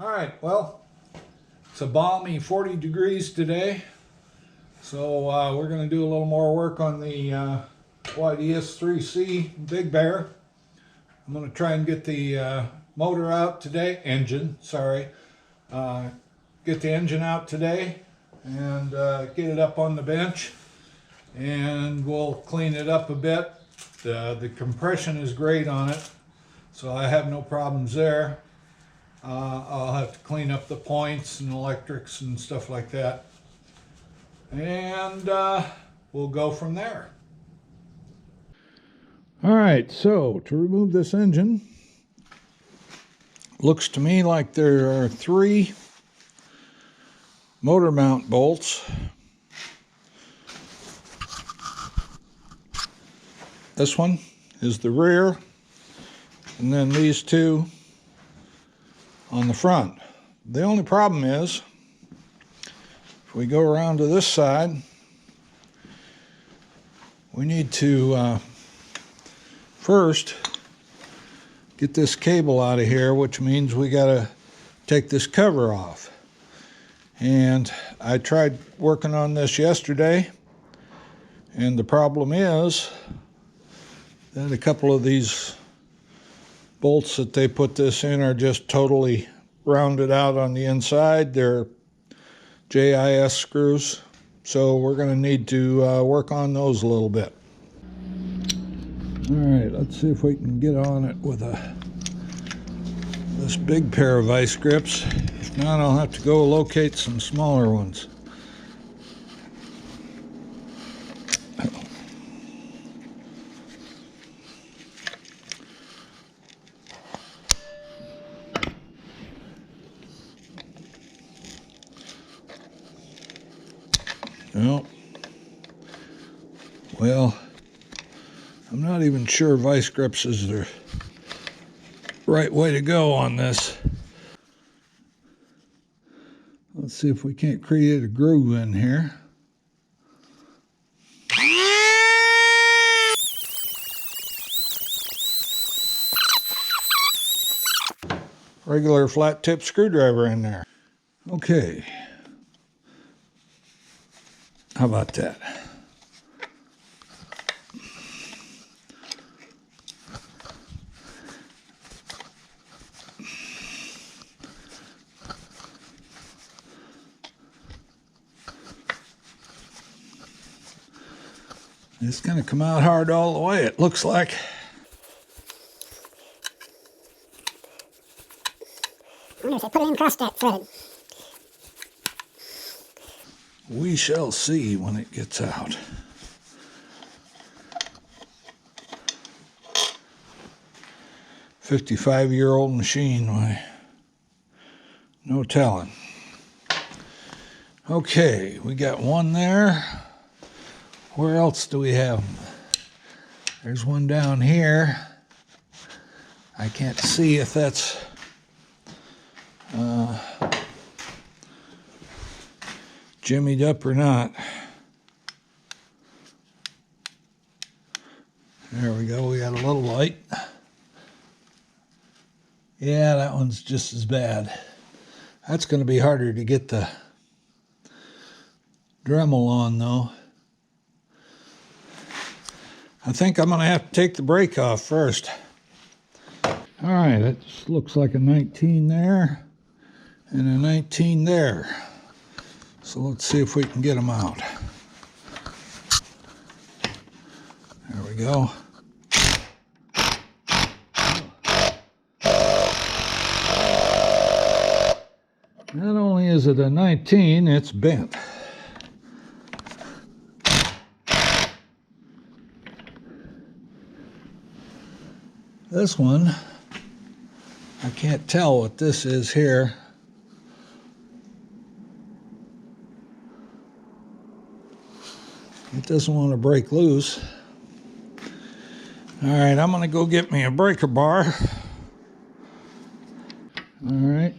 All right, well, it's a balmy 40 degrees today, so we're going to do a little more work on the YDS3C Big Bear. I'm going to try and get the motor out today, get the engine out today and get it up on the bench, and we'll clean it up a bit. The compression is great on it, so I have no problems there. I'll have to clean up the points and electrics and stuff like that, and we'll go from there. All right, so to remove this engine, looks to me like there are 3 motor mount bolts. This one is the rear, and then these 2 on the front. The only problem is, if we go around to this side, we need to first get this cable out of here, which means we got to take this cover off. And I tried working on this yesterday, and the problem is that a couple of these bolts that they put this in are just totally rounded out on the inside. They're JIS screws, so we're going to need to work on those a little bit. All right, let's see if we can get on it with this big pair of vice grips. If not, I'll have to go locate some smaller ones. No. Well, I'm not even sure vice grips is the right way to go on this. Let's see if we can't create a groove in here. Regular flat tip screwdriver in there. Okay. How about that? It's going to come out hard all the way, it looks like. I'm going to say put it in cross-stack threaded. We shall see when it gets out. "55-year-old machine, why, no telling." Okay, we got one there. Where else do we have them? There's one down here. I can't see if that's jimmied up or not. There we go, we got a little light. Yeah, that one's just as bad. That's going to be harder to get the Dremel on though. I think I'm going to have to take the brake off first. All right, it just looks like a 19 there and a 19 there. So let's see if we can get them out. There we go. Not only is it a 19, it's bent. This one, I can't tell what this is here. It doesn't want to break loose. All right, I'm going to go get me a breaker bar. All right.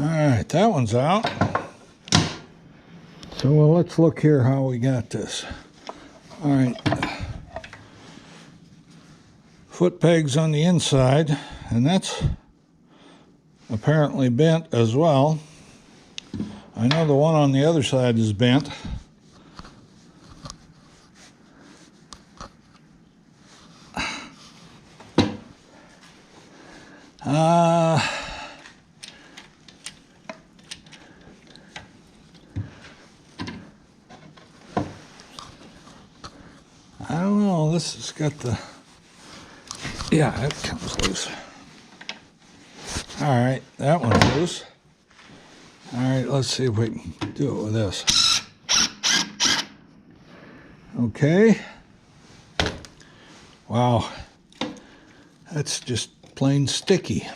Alright, that one's out. So well, let's look here how we got this. Alright. Foot pegs on the inside, and that's apparently bent as well. I know the one on the other side is bent. I don't know, this has got the, yeah, it comes loose. All right, that one's loose. All right, let's see if we can do it with this. Okay. Wow, that's just plain sticky.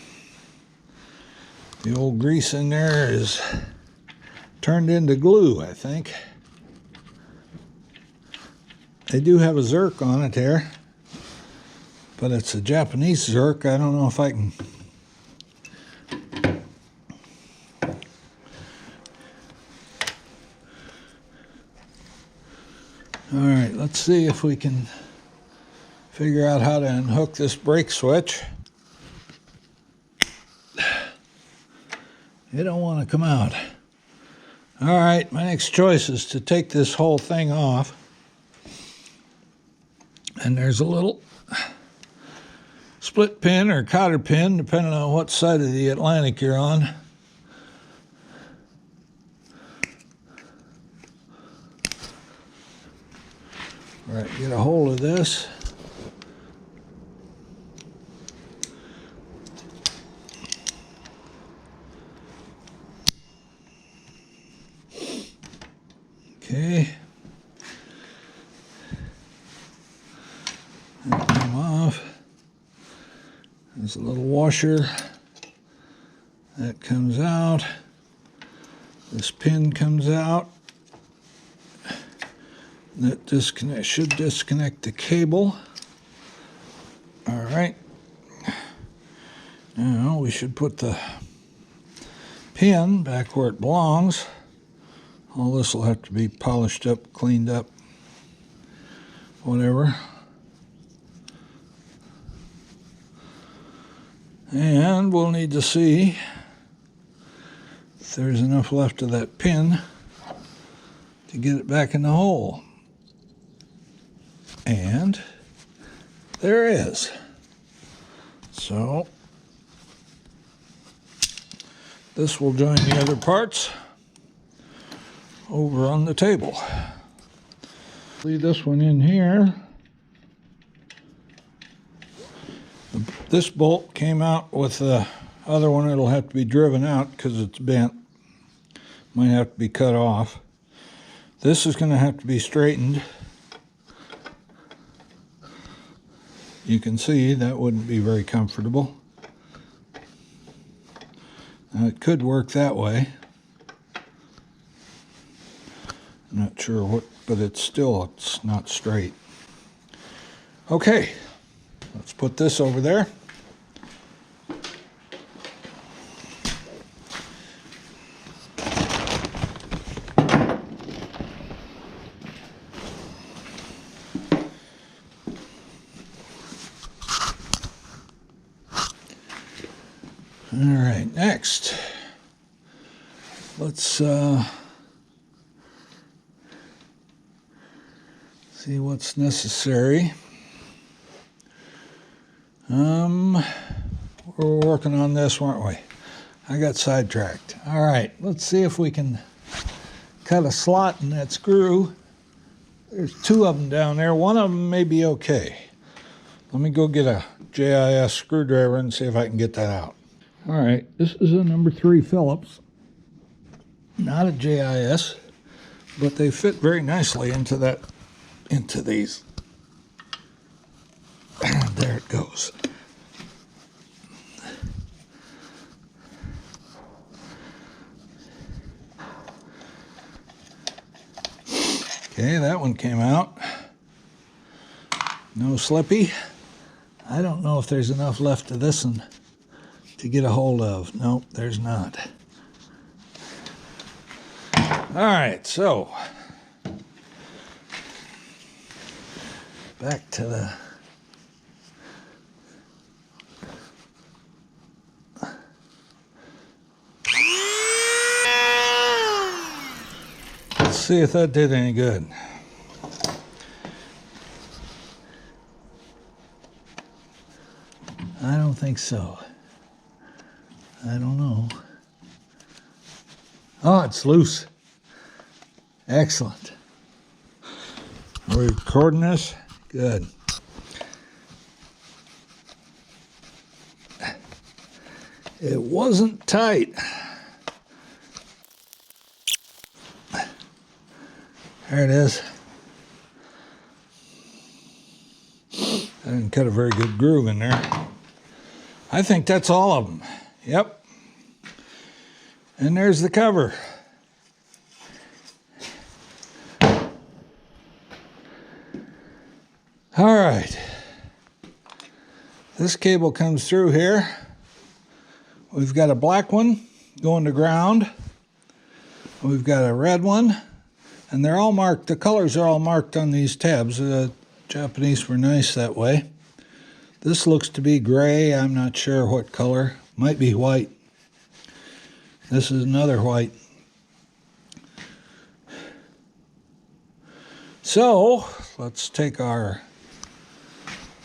The old grease in there is turned into glue, I think. They do have a Zerk on it there, but it's a Japanese Zerk. I don't know if I can. All right, let's see if we can figure out how to unhook this brake switch. It don't want to come out. All right, my next choice is to take this whole thing off. And there's a little split pin or cotter pin, depending on what side of the Atlantic you're on. All right, get a hold of this. Okay. That came off. There's a little washer. That comes out. This pin comes out. That should disconnect the cable. All right. Now we should put the pin back where it belongs. All this will have to be polished up, cleaned up, whatever. And we'll need to see if there's enough left of that pin to get it back in the hole. And there is. So this will join the other parts over on the table. Leave this one in here. This bolt came out with the other one. It'll have to be driven out because it's bent. Might have to be cut off. This is going to have to be straightened. You can see that wouldn't be very comfortable. Now it could work that way. I'm not sure what, but it's not straight. Okay, let's put this over there. All right, next, let's see what's necessary. We're working on this, weren't we? I got sidetracked. All right, let's see if we can cut a slot in that screw. There's two of them down there. One of them may be okay. Let me go get a JIS screwdriver and see if I can get that out. All right, this is a number 3 Phillips, not a JIS, but they fit very nicely into these. There it goes. Okay, that one came out. No slippy. I don't know if there's enough left of this one to get a hold of. Nope, there's not. All right, so back to the let's see if that did any good. I don't think so. I don't know. Oh, it's loose. Excellent. Are we recording this? Good. It wasn't tight. There it is. I didn't cut a very good groove in there. I think that's all of them. Yep. And there's the cover. All right. This cable comes through here. We've got a black one going to ground. We've got a red one. And they're all marked. The colors are all marked on these tabs. The Japanese were nice that way. This looks to be gray. I'm not sure what color. Might be white. This is another white. So, let's take our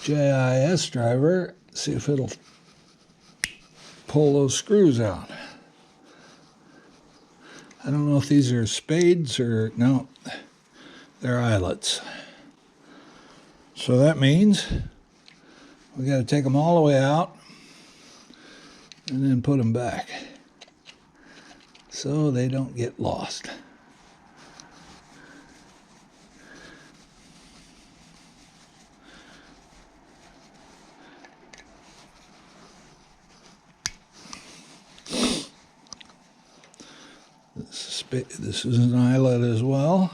JIS driver, see if it'll pull those screws out. I don't know if these are spades or, no, they're eyelets. So that means we got to take them all the way out and then put them back so they don't get lost. This is an eyelet as well.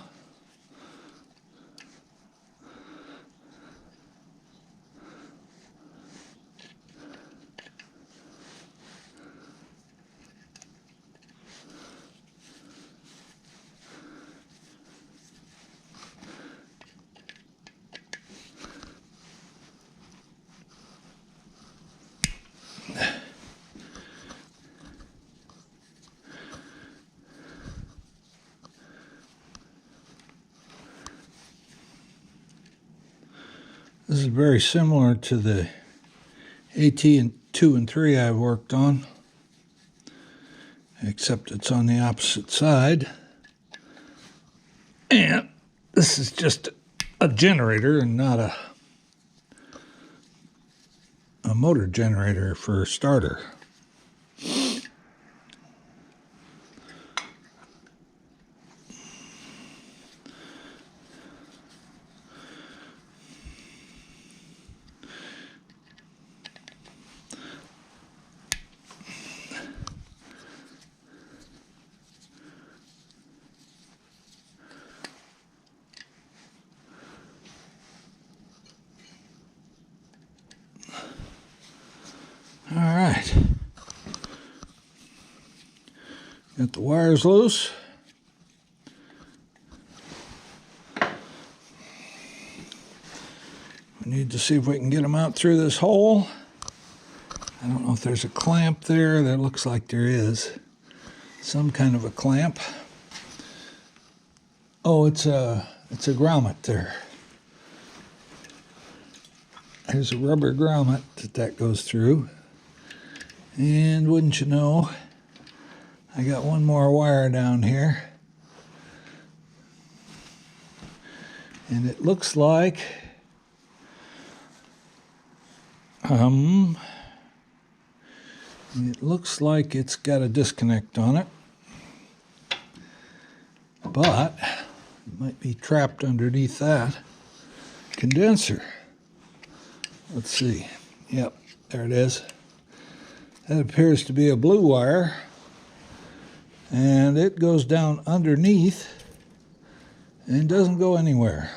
This is very similar to the AT2 and 3 I've worked on, except it's on the opposite side. And this is just a generator and not a motor generator for a starter. All right, got the wires loose. We need to see if we can get them out through this hole. I don't know if there's a clamp there. That looks like there is some kind of a clamp. Oh, it's a grommet there. There's a rubber grommet that goes through. And wouldn't you know, I got one more wire down here. And it looks like it's got a disconnect on it. But it might be trapped underneath that condenser. Let's see. Yep, there it is. That appears to be a blue wire, and it goes down underneath and doesn't go anywhere.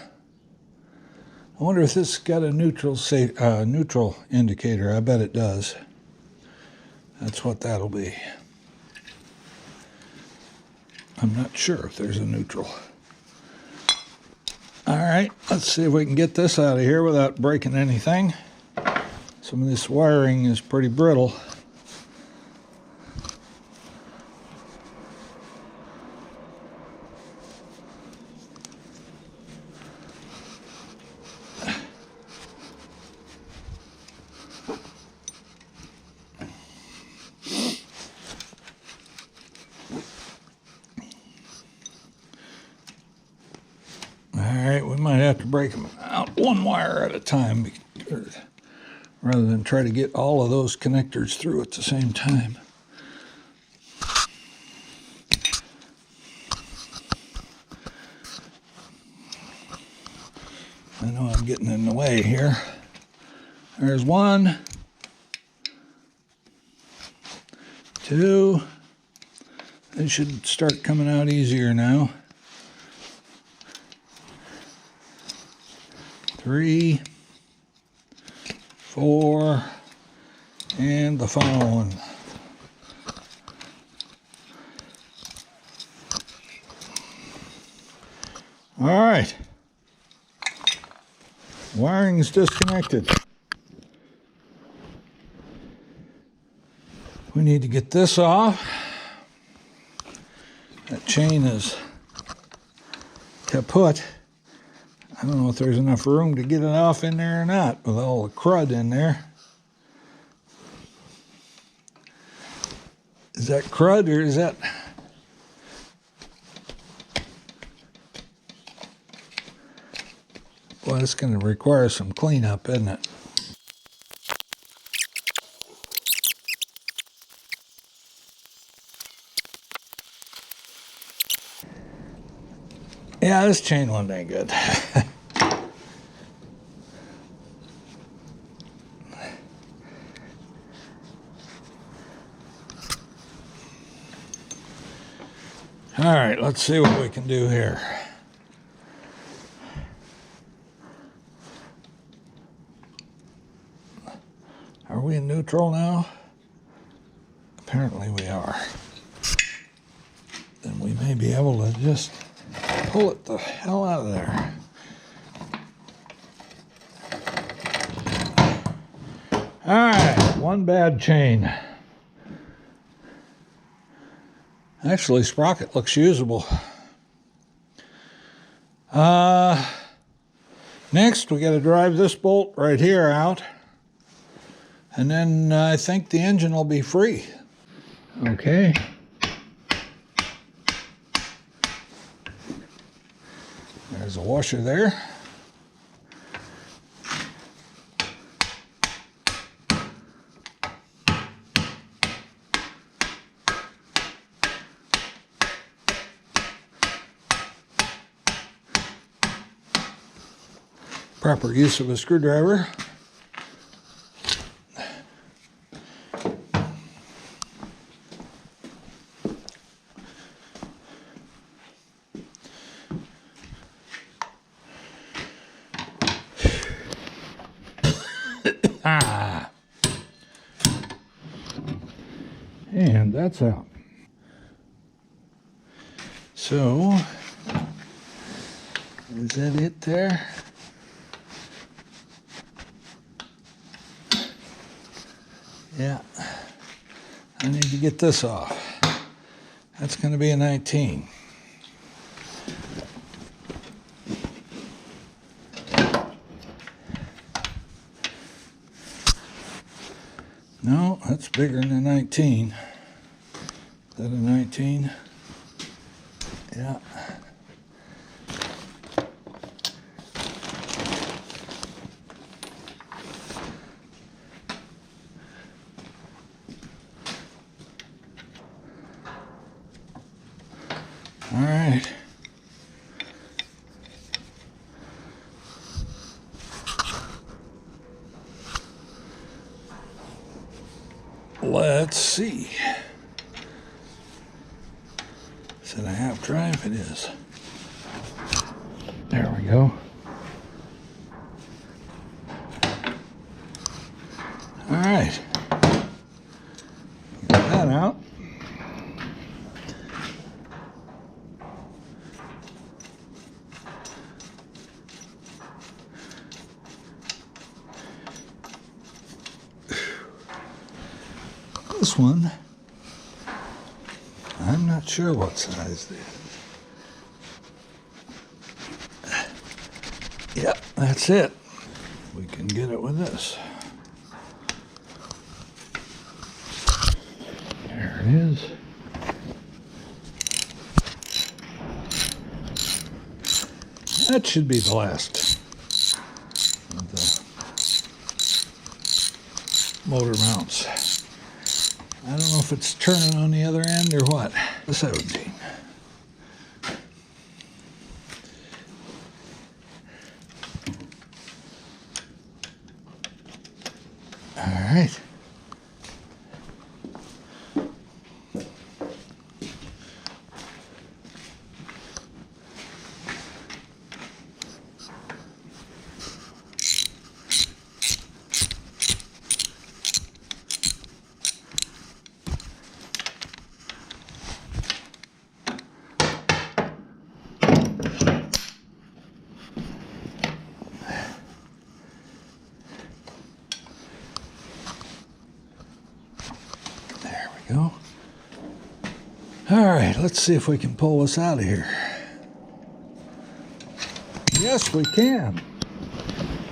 I wonder if this has got a neutral indicator. I bet it does. That's what that'll be. I'm not sure if there's a neutral. All right, let's see if we can get this out of here without breaking anything. Some of this wiring is pretty brittle. Alright, we might have to break them out one wire at a time rather than try to get all of those connectors through at the same time. I know I'm getting in the way here. There's one, two. They should start coming out easier now. 3, 4, and the final one. All right. Wiring's disconnected. We need to get this off. That chain is kaput. I don't know if there's enough room to get it off in there or not with all the crud in there. Is that crud or is that... Well, it's going to require some cleanup, isn't it? Yeah, this chain one ain't good. All right, let's see what we can do here. Are we in neutral now? Apparently we are. Then we may be able to just pull it the hell out of there. All right, one bad chain. Actually, sprocket looks usable. Next, we got to drive this bolt right here out, and then I think the engine will be free. Okay. There's a washer there. Proper use of a screwdriver. And that's out. So, is that it there? Yeah, I need to get this off. That's going to be a 19. No, that's bigger than a 19. Is that a 19? Yeah. All right. Let's see. Is it a half drive? It is. There we go. All right. Get that out. This one, I'm not sure what size it is. Yep, that's it. We can get it with this. There it is. That should be the last of the motor mounts. I don't know if it's turning on the other end or what. The 17. All right. Go. All right, let's see if we can pull this out of here. Yes, we can.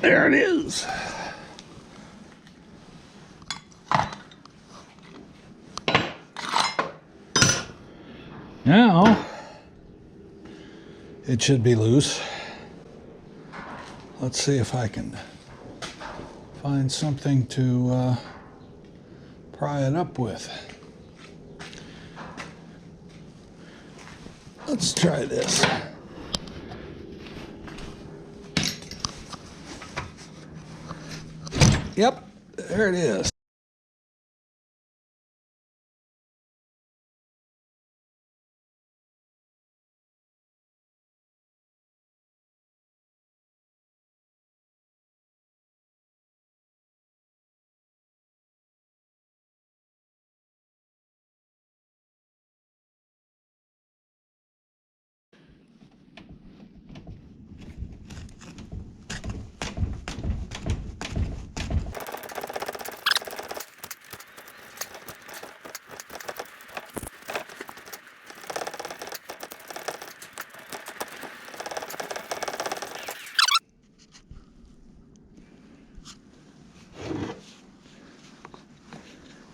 There it is. Now, it should be loose. Let's see if I can find something to pry it up with. Let's try this. Yep, there it is.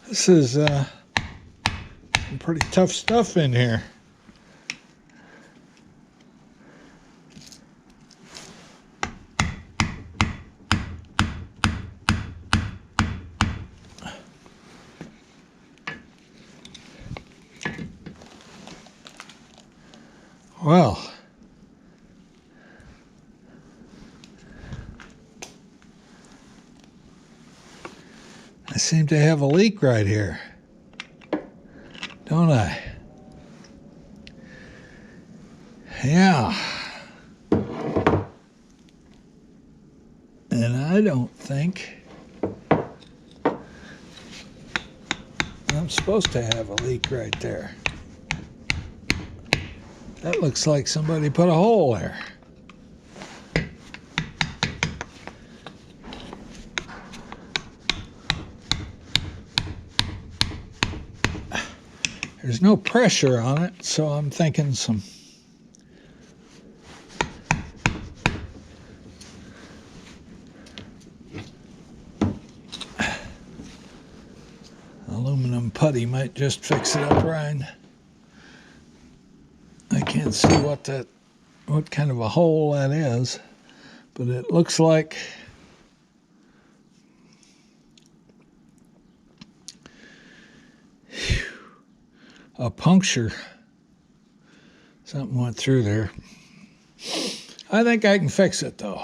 This is some pretty tough stuff in here. Well, I seem to have a leak right here, don't I? Yeah. And I don't think I'm supposed to have a leak right there. That looks like somebody put a hole there. There's no pressure on it, so I'm thinking some aluminum putty might just fix it up right. I can't see what kind of a hole that is, but it looks like a puncture. Something went through there. I think I can fix it though.